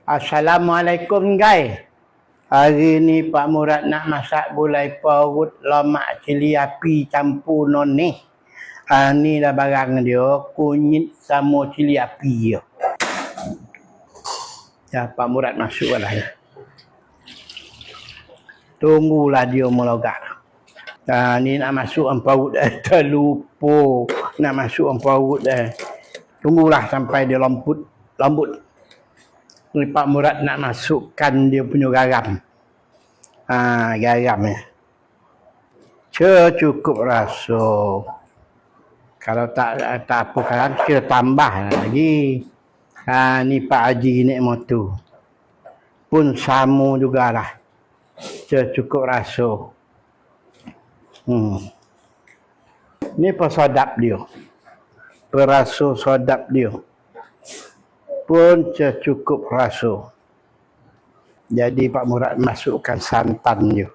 Assalamualaikum guys. Hari ni Pak Murad nak masak gulai parut lemak cili api campur noni. Ni dah barang dia, kunyit sama cili api dia. Ya, Pak Murad masuklah ya. Tunggulah dia melogak. Ni nak masuk parut dah. Terlupa nak masuk parut dah. Tunggulah sampai dia lembut. Ni Pak Murad nak masukkan dia punya garam. Garam ya. Cukup rasa. Kalau tak apa garam, kita tambah lagi. Ni Pak Haji ni motu. Pun sama jugalah. Cukup rasa. Ni pesodap dia. Perasa sodap dia. Pun cukup rasa. Jadi Pak Murad masukkan santan dia.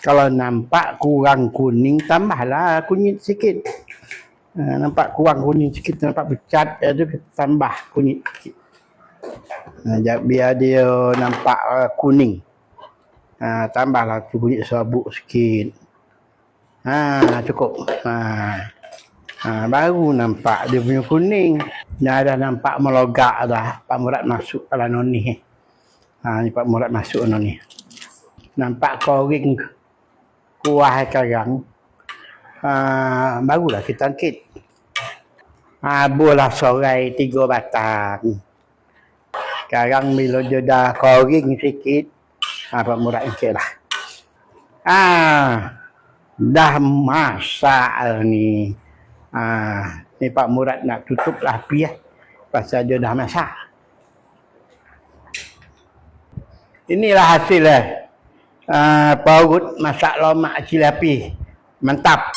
Kalau nampak kurang kuning, tambahlah kunyit sikit. Nampak kurang kuning sikit, nampak pecat, itu tambah kunyit sikit. Biar dia nampak kuning. Tambahlah kunyit sabuk sikit. Cukup. Baru nampak dia punya kuning. Dah nampak melogak dah. Pak Murad masuk dalam noni. Ni Pak Murad masuk noni. Nampak koring kuah karang. Barulah kita angkit. Bolah sorai 3 batang. Sekarang bila dia dah koring sikit, Pak Murad angkit lah. Dah masak ni. Ni Pak Murad nak tutup lah api pasal dia dah masak. Inilah hasil parut masak lemak cili api. Mantap.